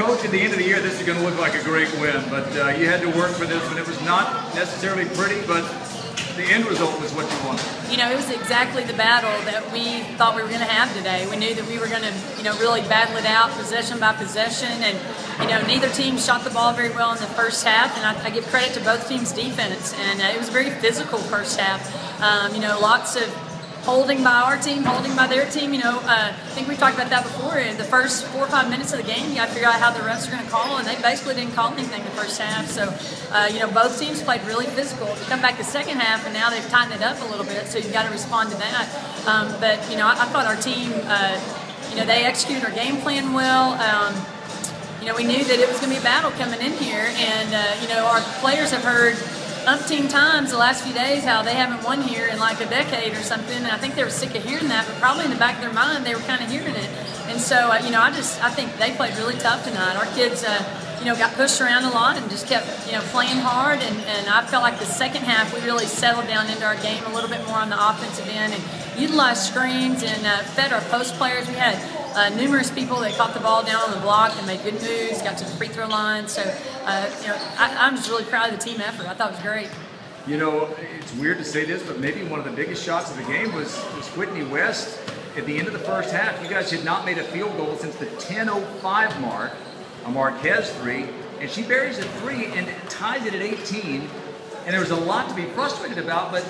Coach, at the end of the year, this is going to look like a great win, but you had to work for this, and it was not necessarily pretty, but the end result was what you wanted. You know, it was exactly the battle that we thought we were going to have today. We knew that we were going to, really battle it out possession by possession, and neither team shot the ball very well in the first half, and I give credit to both teams' defense, and it was a very physical first half. Lots of holding by our team, holding by their team. I think we talked about that before. In the first 4 or 5 minutes of the game, you got to figure out how the refs are going to call, and they basically didn't call anything the first half. So, both teams played really physical. We come back the second half, and now they've tightened it up a little bit, so you've got to respond to that. I thought our team, they executed our game plan well. We knew that it was going to be a battle coming in here, and, our players have heard umpteen times the last few days how they haven't won here in like a decade or something, and I think they were sick of hearing that, but probably in the back of their mind they were kind of hearing it. And so I think they played really tough tonight. Our kids got pushed around a lot and just kept playing hard, and I felt like the second half we really settled down into our game a little bit more on the offensive end and utilized screens and fed our post players. We had numerous people that caught the ball down on the block and made good moves, got to the free throw line. So, I'm just really proud of the team effort. I thought it was great. It's weird to say this, but maybe one of the biggest shots of the game was Whitney West at the end of the first half. You guys had not made a field goal since the 10:05 mark, a Marquez three, and she buries a three and ties it at 18. And there was a lot to be frustrated about, but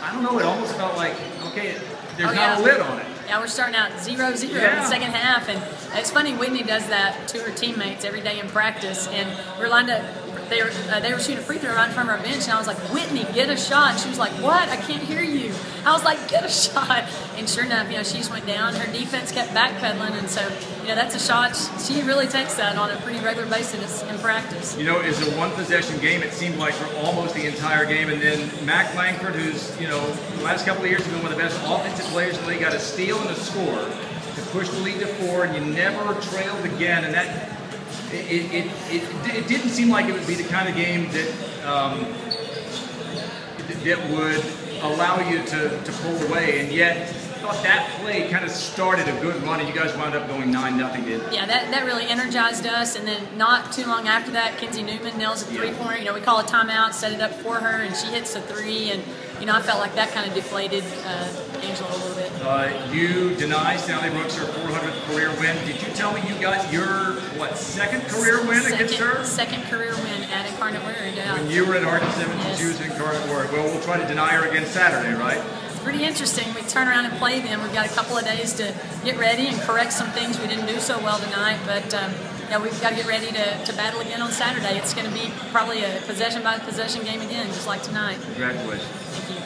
I don't know, it almost felt like, okay, there's not a lid on it. Yeah, we're starting out 0-0 in the second half, and it's funny, Whitney does that to her teammates every day in practice, and we're lined up, they were shooting a free throw right in front of our bench, and I was like, Whitney, get a shot. And she was like, what? I can't hear you. I was like, get a shot. And sure enough, she just went down. Her defense kept backpedaling, and so, that's a shot. She really takes that on a pretty regular basis in practice. It's a one-possession game, it seemed like, for almost the entire game, and then Mac Langford, who's, the last couple of years has been one of the best offensive players in the league, got a steal and a score to push the lead to 4, and you never trailed again, and that it didn't seem like it would be the kind of game that that would allow you to pull away, and yet I thought that play kind of started a good run, and you guys wound up going 9-0. Yeah, that really energized us, and then not too long after that, Kenzie Newman nails a three-pointer. We call a timeout, set it up for her, and she hits a three, and I felt like that kind of deflated Angela a little bit. You deny Sally Brooks her 400th career win. Did you tell me you got your, second career win against her? Second career win at Incarnate Word, yeah. When you were at Hardin Simmons and she was at Incarnate Word. Well, we'll try to deny her again Saturday, right? It's pretty interesting. We turn around and play them. We've got a couple of days to get ready and correct some things we didn't do so well tonight, but we've got to get ready to battle again on Saturday. It's going to be probably a possession-by-possession game again, just like tonight. Congratulations. Thank you.